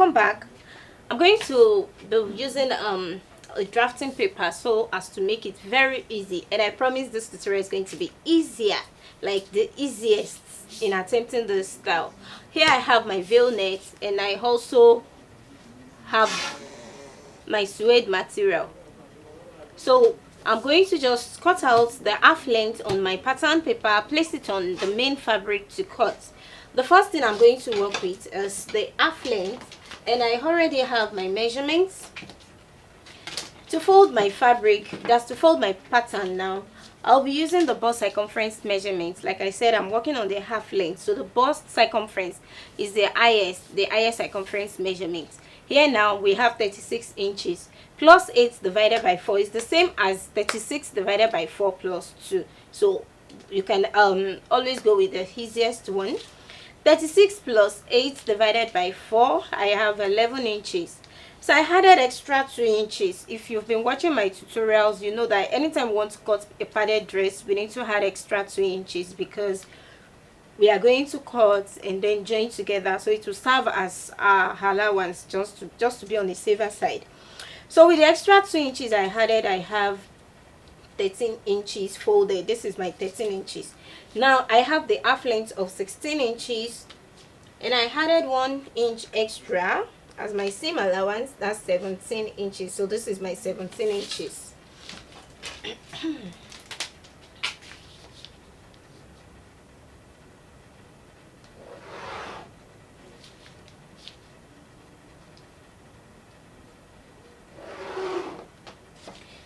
welcome back. I'm going to be using a drafting paper so as to make it very easy, and I promise this tutorial is going to be easier, like the easiest in attempting this style. Here I have my veil net, and I also have my suede material. So I'm going to just cut out the half length on my pattern paper, place it on the main fabric to cut. The first thing I'm going to work with is the half length, and I already have my measurements. To fold my fabric, that's to fold my pattern now, I'll be using the bust circumference measurements. Like I said, I'm working on the half length, so the bust circumference is the highest circumference measurement. Here now we have 36 inches plus 8 divided by 4 is the same as 36 divided by 4 plus 2. So you can always go with the easiest one. 36 plus 8 divided by 4, I have 11 inches. So I added extra 2 inches. If you've been watching my tutorials, you know that anytime we want to cut a padded dress, we need to add extra 2 inches because we are going to cut and then join together, so it will serve as our allowance, just to be on the safer side. So with the extra 2 inches I added, I have 13 inches folded. This is my 13 inches. Now I have the half length of 16 inches, and I added 1 inch extra as my seam allowance. That's 17 inches. So this is my 17 inches.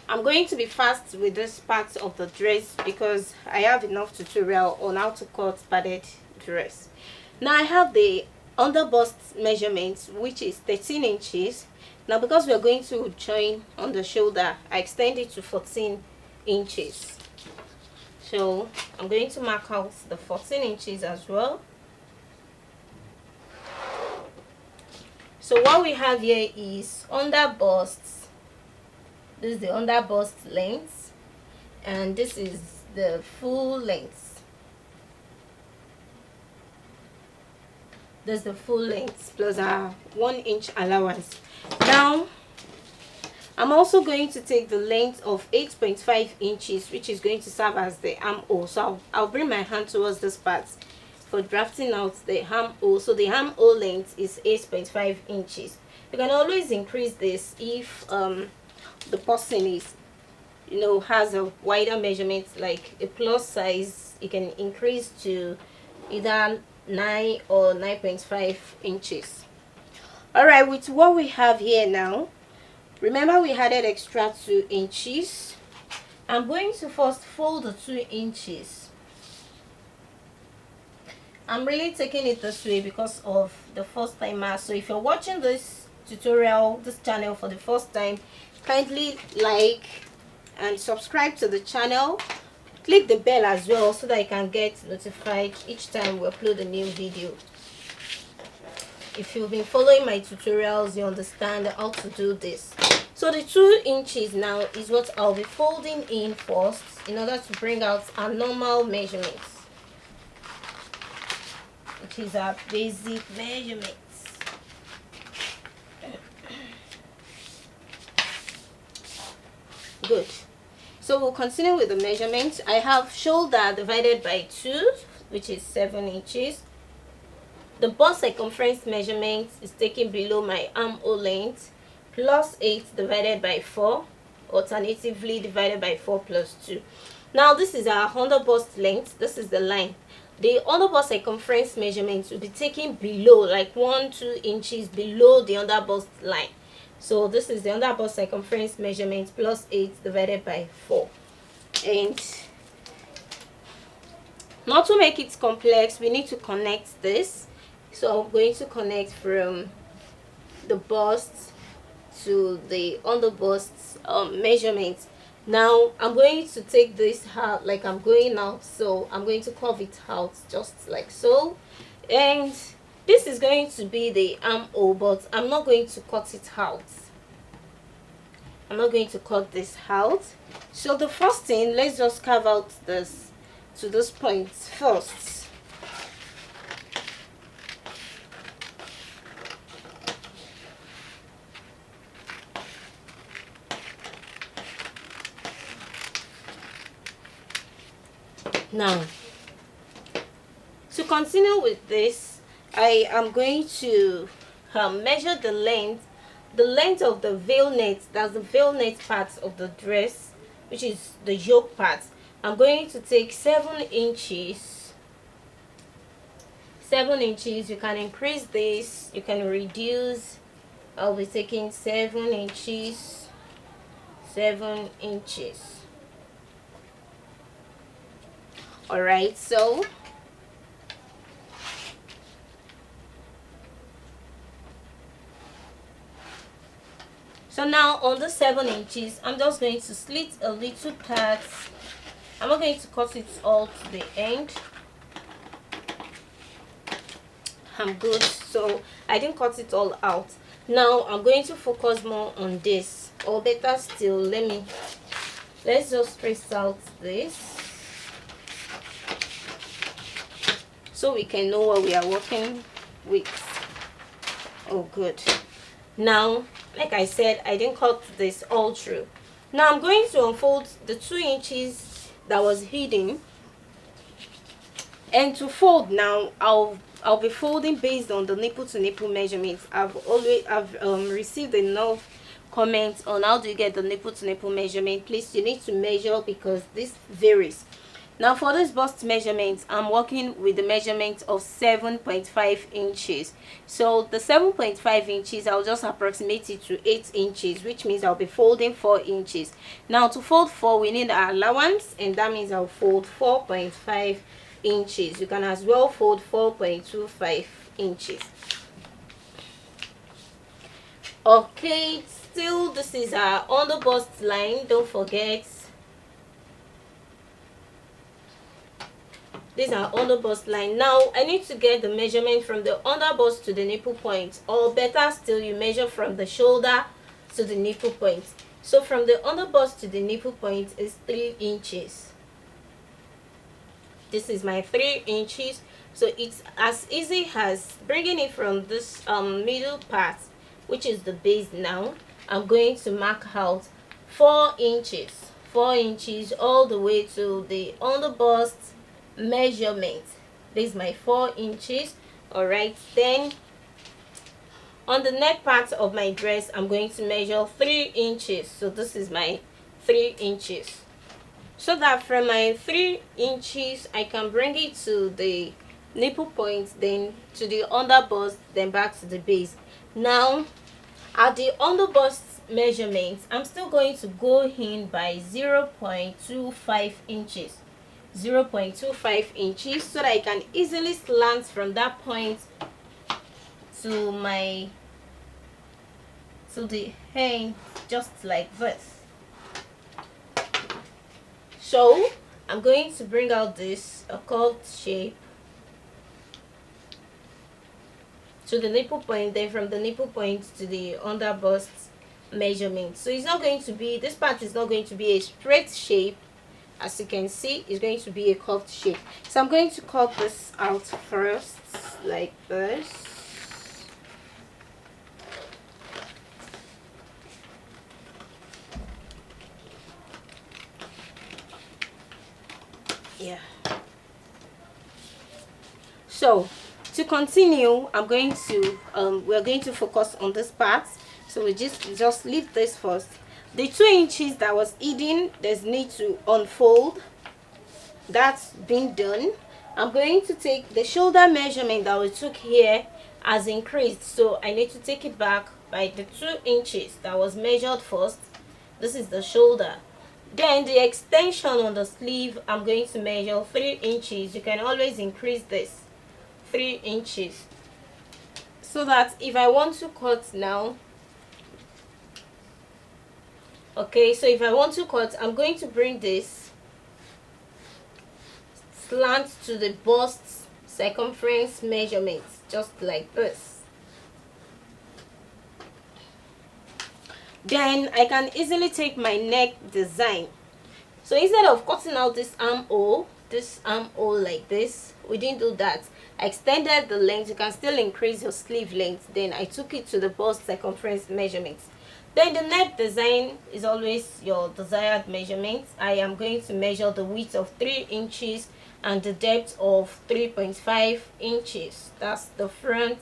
I'm going to be fast with this part of the dress because I have enough tutorial on how to cut padded dress. Now I have the under bust measurement, which is 13 inches. Now because we are going to join on the shoulder, I extend it to 14 inches. So I'm going to mark out the 14 inches as well. So what we have here is under busts. This is the under bust length, and this is the full length. That's the full length plus our 1 inch allowance. Now I'm also going to take the length of 8.5 inches, which is going to serve as the armhole. So I'll bring my hand towards this part for drafting out the armhole. So the armhole length is 8.5 inches. You can always increase this if the person is, has a wider measurement, like a plus size. You can increase to either 9 or 9.5 inches. All right, with what we have here now, remember we added extra 2 inches. I'm going to first fold the 2 inches. I'm really taking it this way because of the first timer. So if you're watching this tutorial, this channel for the first time, kindly like and subscribe to the channel. Click the bell as well so that you can get notified each time we upload a new video. If you've been following my tutorials, you understand how to do this. So the 2 inches now is what I'll be folding in first in order to bring out our normal measurements, which is our basic measurements. Good. So we'll continue with the measurements. I have shoulder divided by 2, which is 7 inches. The bust circumference measurement is taken below my armhole length plus 8 divided by 4, alternatively divided by 4 plus 2. Now this is our under bust length. This is the line. The under bust circumference measurement will be taken below, like 1-2 inches below the under bust line. So this is the under bust circumference measurement plus 8 divided by 4. And not to make it complex, we need to connect this. So I'm going to connect from the bust to the under bust measurement. Now I'm going to take this out like I'm going out, so I'm going to curve it out just like so. And this is going to be the armhole, but I'm not going to cut it out. I'm not going to cut this out. So the first thing, let's just carve out this to this point first. Now, to continue with this, I am going to measure the length of the veil net. That's the veil net part of the dress, which is the yoke part. I'm going to take 7 inches. 7 inches. You can increase this, you can reduce. I'll be taking 7 inches. 7 inches. All right, so now on the 7 inches, I'm just going to slit a little part. I'm not going to cut it all to the end. I'm good, so I didn't cut it all out. Now I'm going to focus more on this, or better still, let's just trace out this so we can know what we are working with. Oh good. Now, like I said, I didn't cut this all through. Now I'm going to unfold the 2 inches that was hidden, and to fold now, I'll be folding based on the nipple to nipple measurements. I've received enough comments on how do you get the nipple to nipple measurement. Please, you need to measure because this varies. Now for this bust measurement, I'm working with the measurement of 7.5 inches. So the 7.5 inches, I'll just approximate it to 8 inches, which means I'll be folding 4 inches. Now to fold 4, we need our allowance, and that means I'll fold 4.5 inches. You can as well fold 4.25 inches. Okay, still this is our under bust line. Don't forget, these are under bust line. Now I need to get the measurement from the under bust to the nipple point, or better still, you measure from the shoulder to the nipple point. So from the under bust to the nipple point is 3 inches. This is my 3 inches. So it's as easy as bringing it from this middle part, which is the base. Now I'm going to mark out 4 inches. 4 inches all the way to the under bust measurement. This is my 4 inches. All right, then on the neck part of my dress, I'm going to measure 3 inches. So this is my 3 inches, so that from my 3 inches I can bring it to the nipple point, then to the under bust, then back to the base. Now at the under bust measurement, I'm still going to go in by 0.25 inches. 0.25 inches, so that I can easily slant from that point to the hem, just like this. So I'm going to bring out this curved shape to the nipple point, then from the nipple point to the under bust measurement. So it's not going to be, this part is not going to be a straight shape. As you can see, it's going to be a curved shape. So I'm going to cut this out first, like this. Yeah. So to continue, I'm going to we're going to focus on this part. So we just leave this first. The 2 inches that was hidden, there's need to unfold. That's been done. I'm going to take the shoulder measurement that we took here has increased, so I need to take it back by the 2 inches that was measured first. This is the shoulder. Then the extension on the sleeve, I'm going to measure 3 inches. You can always increase this 3 inches, so that if I want to cut now, okay, so if I want to cut, I'm going to bring this slant to the bust circumference measurement, just like this. Then I can easily take my neck design. So instead of cutting out this armhole like this, we didn't do that. I extended the length. You can still increase your sleeve length. Then I took it to the bust circumference measurements. Then the neck design is always your desired measurement. I am going to measure the width of 3 inches and the depth of 3.5 inches. That's the front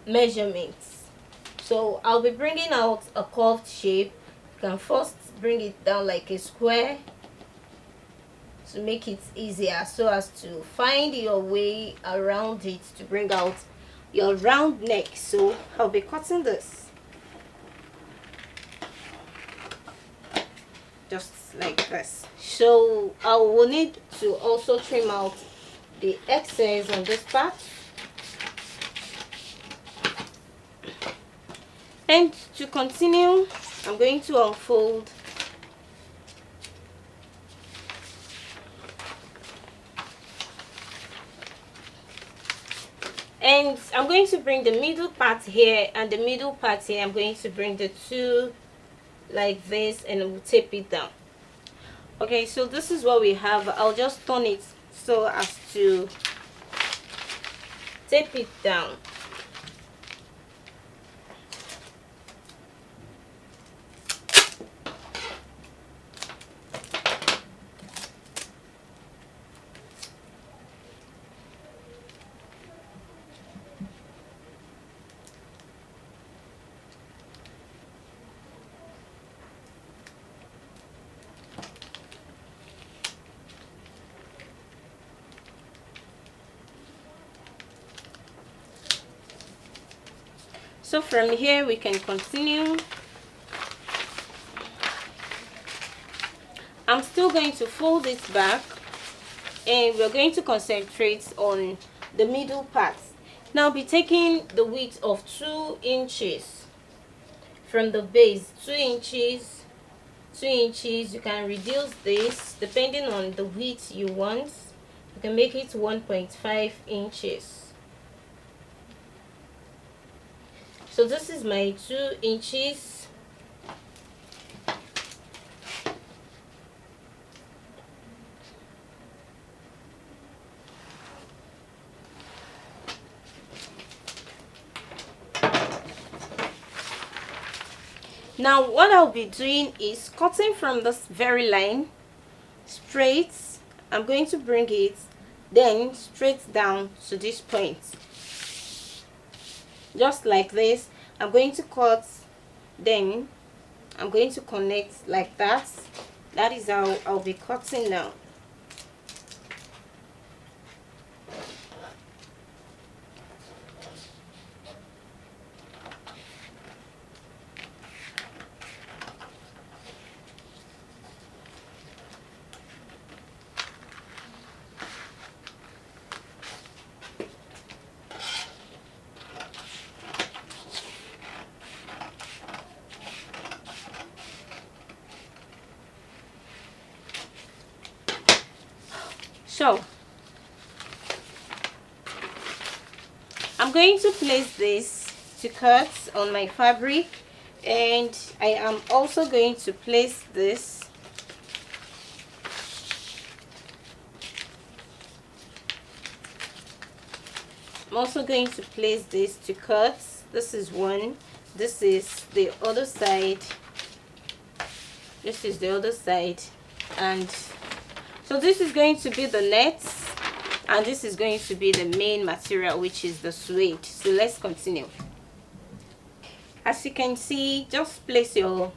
measurements. So I'll be bringing out a curved shape. You can first bring it down like a square to make it easier, so as to find your way around it to bring out your round neck. So I'll be cutting this just like this. So I will need to also trim out the excess on this part. And to continue, I'm going to unfold and I'm going to bring the middle part here and the middle part here. I'm going to bring the two like this and we'll tape it down. Okay, so this is what we have. I'll just turn it so as to tape it down. So from here we can continue. I'm still going to fold it back and we're going to concentrate on the middle part. Now I'll be taking the width of 2 inches from the base. 2 inches, 2 inches. You can reduce this depending on the width you want. You can make it 1.5 inches. So this is my 2 inches. Now what I'll be doing is cutting from this very line straight. I'm going to bring it then straight down to this point. Just like this. I'm going to cut, then I'm going to connect like that. That is how I'll be cutting now. So I'm going to place this to cut on my fabric, and I am also going to place this I'm also going to place this to cut. This is one, this is the other side, this is the other side, and so this is going to be the net, and this is going to be the main material, which is the suede. So let's continue. As you can see, just place your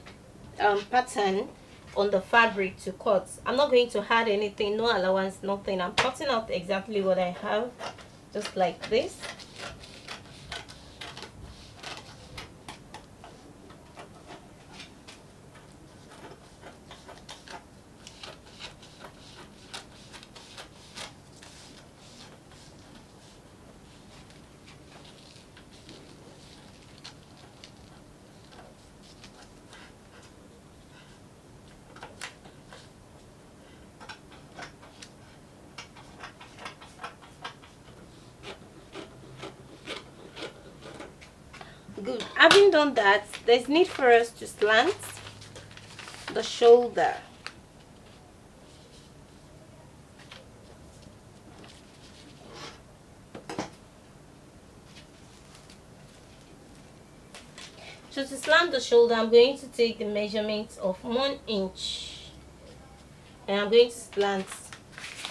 pattern on the fabric to cut. I'm not going to add anything, no allowance, nothing. I'm cutting out exactly what I have, just like this. Good. Having done that, there's need for us to slant the shoulder. So to slant the shoulder, I'm going to take the measurements of 1 inch, and I'm going to start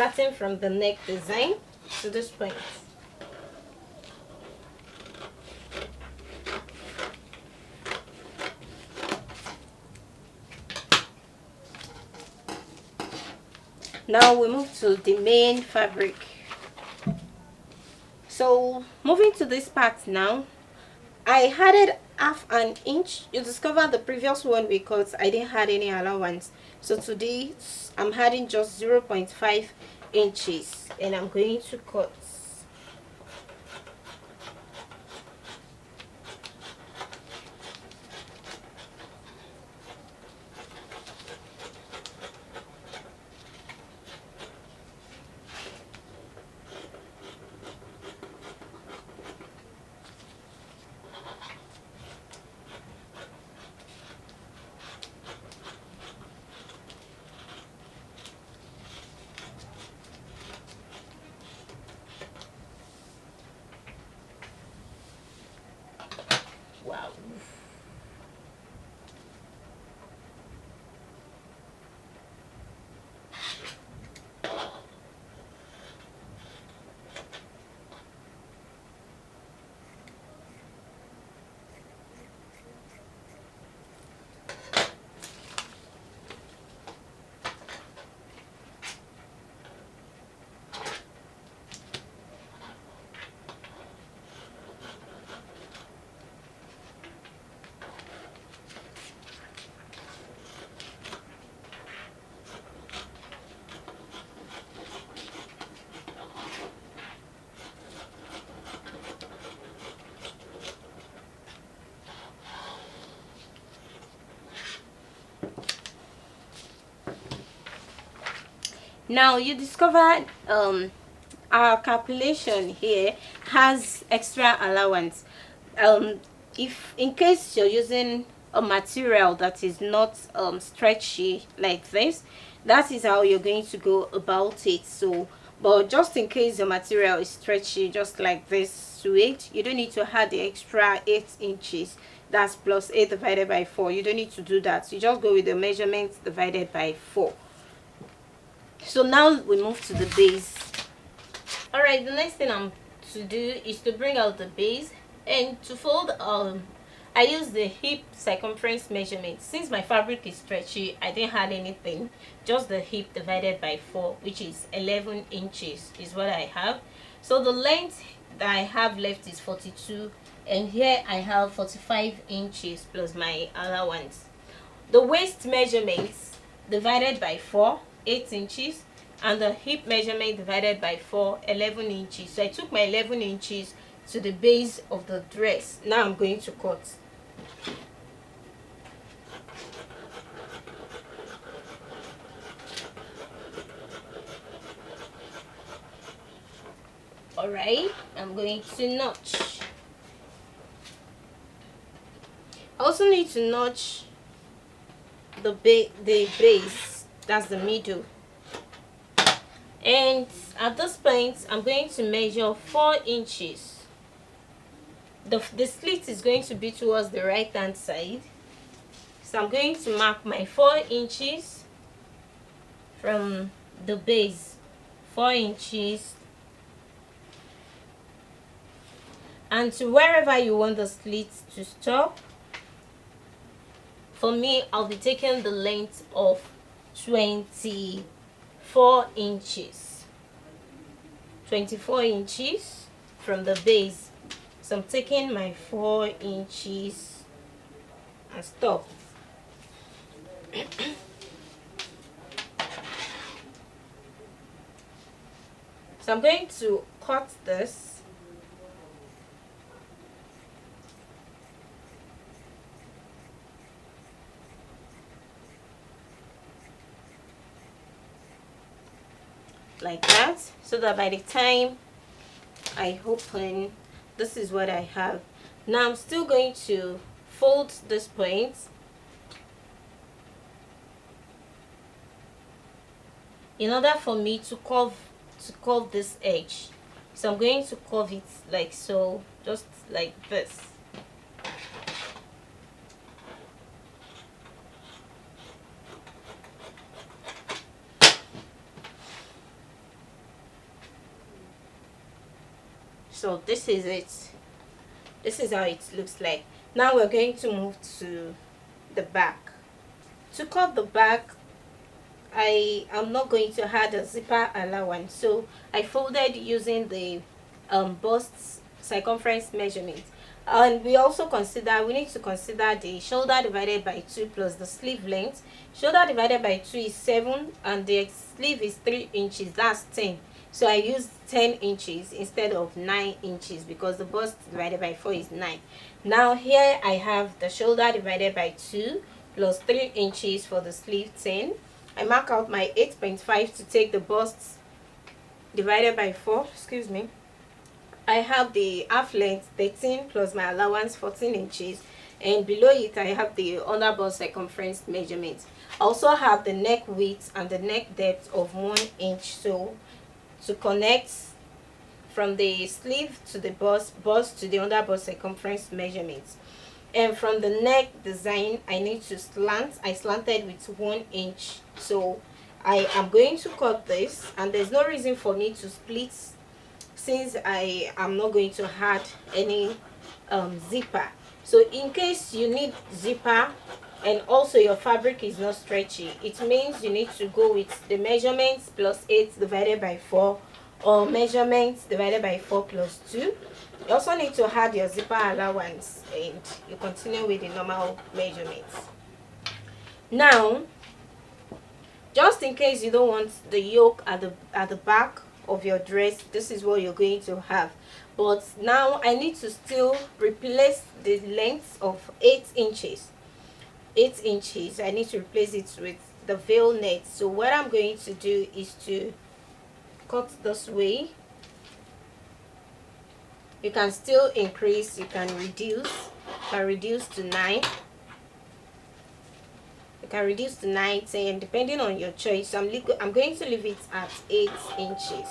starting from the neck design to this point. Now we move to the main fabric. So moving to this part now, I added half an inch. You discover the previous one because I didn't have any allowance. So today I'm adding just 0.5 inches and I'm going to cut. Wow. Now you discover our calculation here has extra allowance. If in case you're using a material that is not stretchy like this, that is how you're going to go about it. So but just in case the material is stretchy just like this suede, you don't need to add the extra 8 inches. That's plus 8 divided by 4. You don't need to do that. You just go with the measurements divided by 4. So now we move to the base. All right, the next thing I'm to do is to bring out the base, and to fold I use the hip circumference measurement. Since my fabric is stretchy, I didn't add anything, just the hip divided by 4, which is 11 inches is what I have. So the length that I have left is 42, and here I have 45 inches plus my allowance. The waist measurements divided by 4, 8 inches, and the hip measurement divided by 4, 11 inches. So I took my 11 inches to the base of the dress. Now I'm going to cut. Alright, I'm going to notch. I also need to notch the base, that's the middle. And at this point I'm going to measure 4 inches. The slit is going to be towards the right hand side, so I'm going to mark my 4 inches from the base, 4 inches, and to wherever you want the slit to stop. For me, I'll be taking the length of 24 inches. 24 inches from the base. So I'm taking my 4 inches and stop. So I'm going to cut this. Like that, so that by the time I open, this is what I have. Now I'm still going to fold this point in order for me to curve this edge. So I'm going to curve it like so, just like this. So this is it. This is how it looks like. Now we're going to move to the back. To cut the back, I am not going to add a zipper allowance, so I folded using the bust circumference measurement. And we need to consider the shoulder divided by 2 plus the sleeve length. Shoulder divided by 2 is 7 and the sleeve is 3 inches, that's 10. So I used 10 inches instead of 9 inches because the bust divided by 4 is 9. Now here I have the shoulder divided by 2 plus 3 inches for the sleeve 10. I mark out my 8.5 to take the bust divided by 4, excuse me. I have the half length 13 plus my allowance 14 inches, and below it I have the underable circumference measurement. I also have the neck width and the neck depth of 1 inch, so to connect from the sleeve to the bust to the underable circumference measurements. And from the neck design, I need to slant. I slanted with 1 inch, so I am going to cut this, and there's no reason for me to split since I am not going to add any zipper. So in case you need zipper and also your fabric is not stretchy, it means you need to go with the measurements plus 8 divided by 4 or measurements divided by 4 plus 2. You also need to add your zipper allowance and you continue with the normal measurements. Now, just in case you don't want the yoke at the back of your dress, this is what you're going to have. But now I need to still replace the length of 8 inches. 8 inches, I need to replace it with the veil net. So what I'm going to do is to cut this way. You can still increase, you can reduce to 9. You can reduce to 9, 10, depending on your choice. So I'm going to leave it at 8 inches.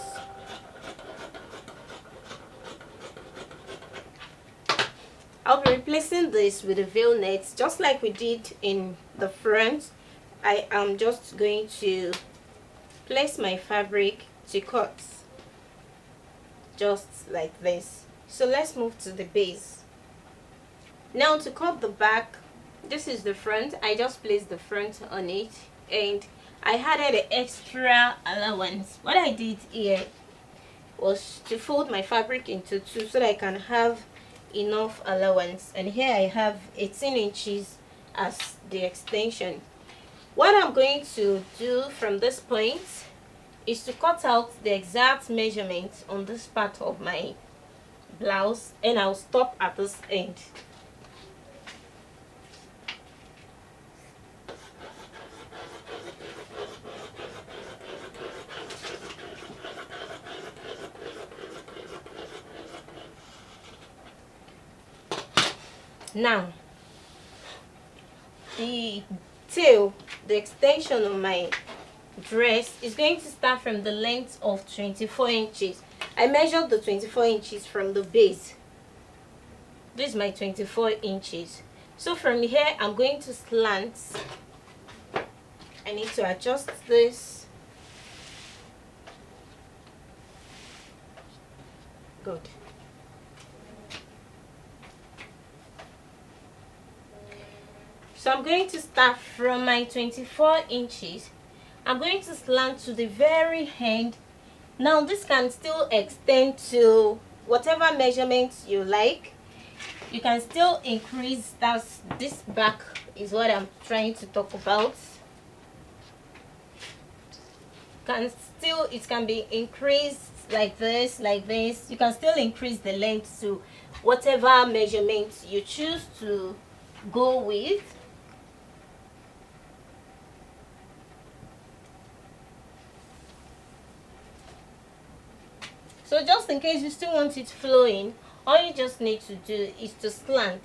I'll be replacing this with a veil net, just like we did in the front. I am just going to place my fabric to cut, just like this. So let's move to the base. Now to cut the back, this is the front. I just placed the front on it and I added an extra allowance. What I did here was to fold my fabric into 2 so that I can have enough allowance, and here I have 18 inches as the extension. What I'm going to do from this point is to cut out the exact measurement on this part of my blouse, and I'll stop at this end. Now the tail, the extension of my dress is going to start from the length of 24 inches. I measured the 24 inches from the base. This is my 24 inches. So from here I'm going to slant. I need to adjust this. Good. So I'm going to start from my 24 inches. I'm going to slant to the very end. Now this can still extend to whatever measurements you like. You can still increase. That's this back is what I'm trying to talk about. It can be increased like this, like this. You can still increase the length to whatever measurements you choose to go with. So just in case you still want it flowing, all you just need to do is to slant.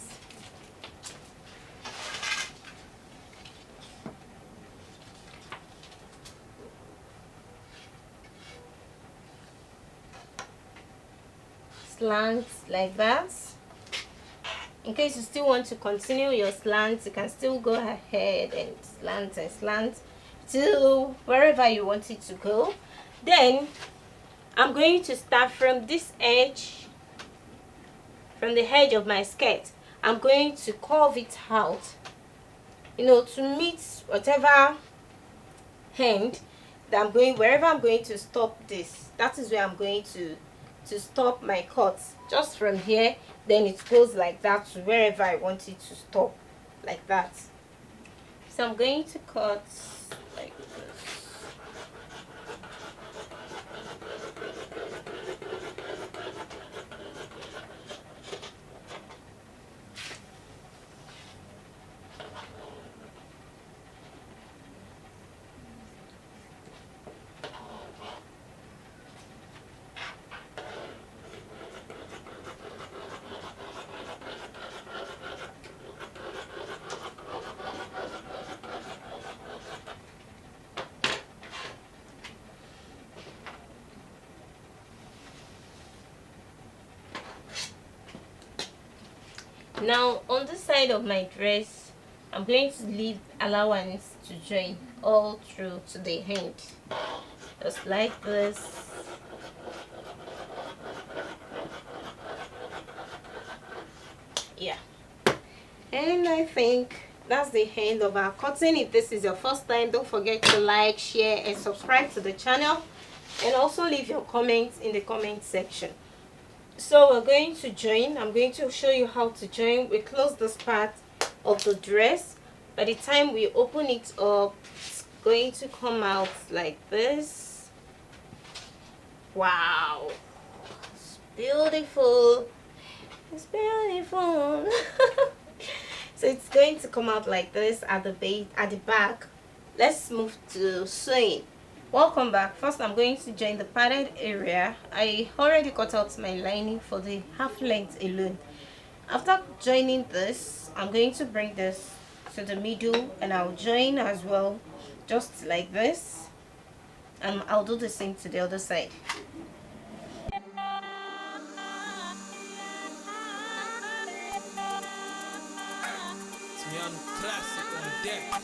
Slant like that. In case you still want to continue your slant, you can still go ahead and slant to wherever you want it to go. Then I'm going to start from this edge from the edge of my skirt, I'm going to curve it out, you know, to meet whatever hand that I'm going, wherever I'm going to stop this, that is where I'm going to stop my cut. Just from here, then it goes like that to wherever I want it to stop, like that. So I'm going to cut like this. Now on the side of my dress, I'm going to leave allowance to join all through to the hand, just like this. Yeah, and I think that's the end of our cutting. If this is your first time, don't forget to like, share and subscribe to the channel, and also leave your comments in the comment section. So we're going to join. I'm going to show you how to join. We close this part of the dress. By the time we open it up, it's going to come out like this. Wow, it's beautiful. It's beautiful. So it's going to come out like this at the base, at the back. Let's move to sewing. Welcome back. First, I'm going to join the padded area. I already cut out my lining for the half length alone. After joining this, I'm going to bring this to the middle and I'll join as well, just like this, and I'll do the same to the other side. Simeon classic on deck.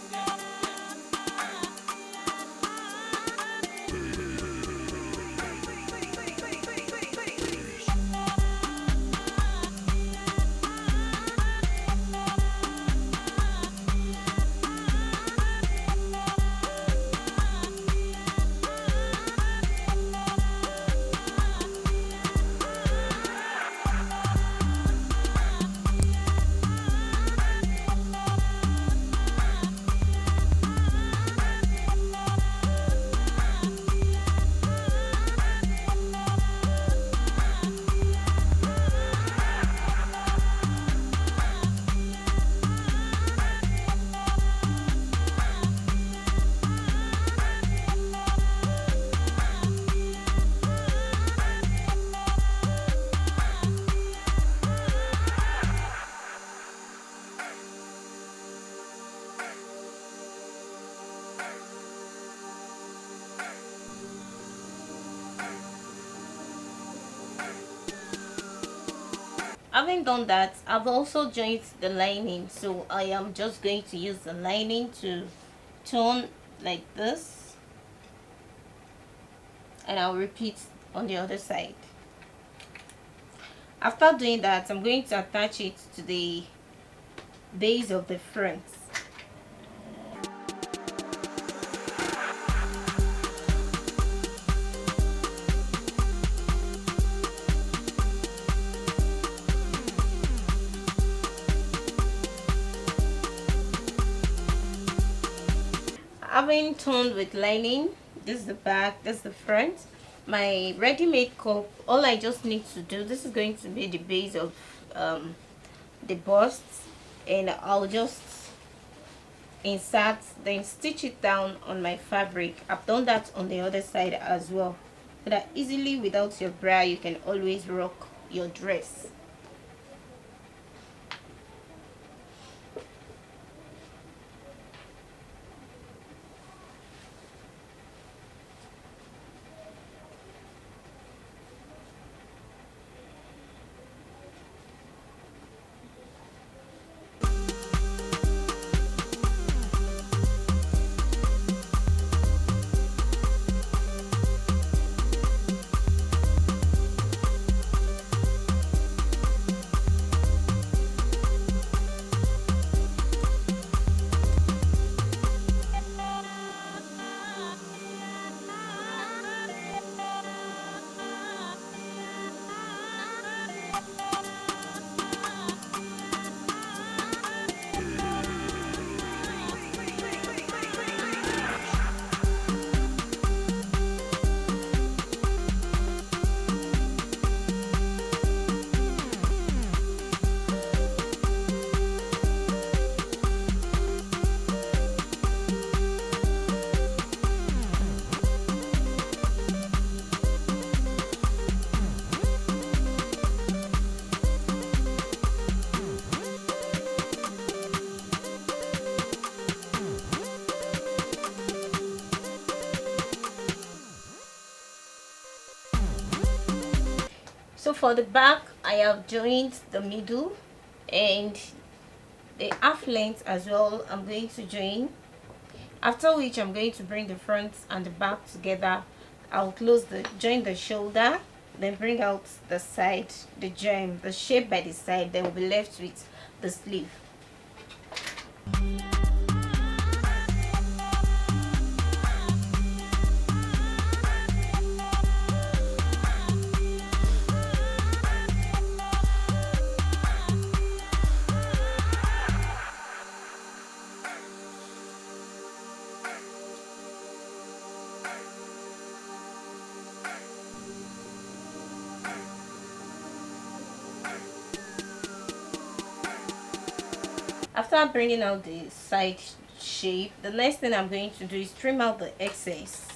Having done that, I've also joined the lining, so I am just going to use the lining to turn like this, and I'll repeat on the other side. After doing that, I'm going to attach it to the base of the front. Having turned with lining, this is the back, this is the front. My ready-made cup, all I just need to do, this is going to be the base of the bust, and I'll just insert, then stitch it down on my fabric. I've done that on the other side as well, so that easily without your bra you can always rock your dress. for the back, I have joined the middle and the half length as well. I'm going to join, after which I'm going to bring the front and the back together. I'll join the shoulder, then bring out the side, the join, the shape by the side. Then we'll be left with the sleeve. After bringing out the side shape, the next thing I'm going to do is trim out the excess,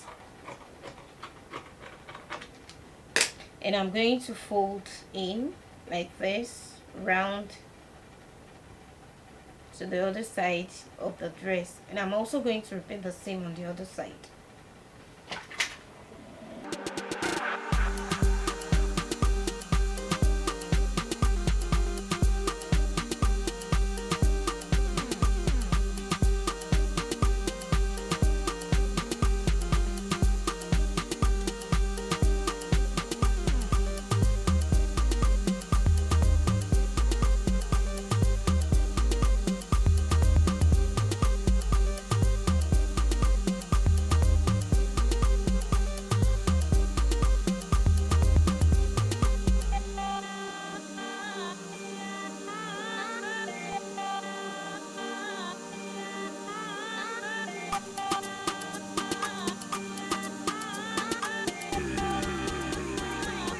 and I'm going to fold in like this round to the other side of the dress, and I'm also going to repeat the same on the other side.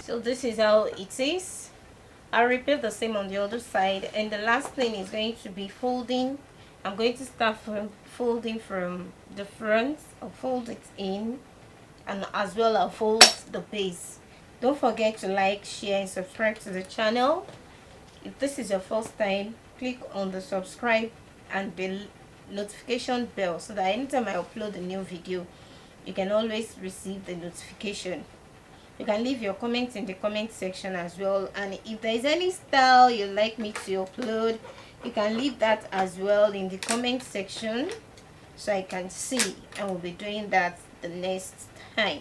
So this is how it is. I'll repeat the same on the other side, and the last thing is going to be folding. I'm going to start from folding from the front. I'll fold it in, and as well I'll fold the base. Don't forget to like, share, and subscribe to the channel. If this is your first time, click on the subscribe and the notification bell so that anytime I upload a new video, you can always receive the notification. You can leave your comments in the comment section as well, and if there is any style you'd like me to upload, you can leave that as well in the comment section so I can see, and we'll be doing that the next time.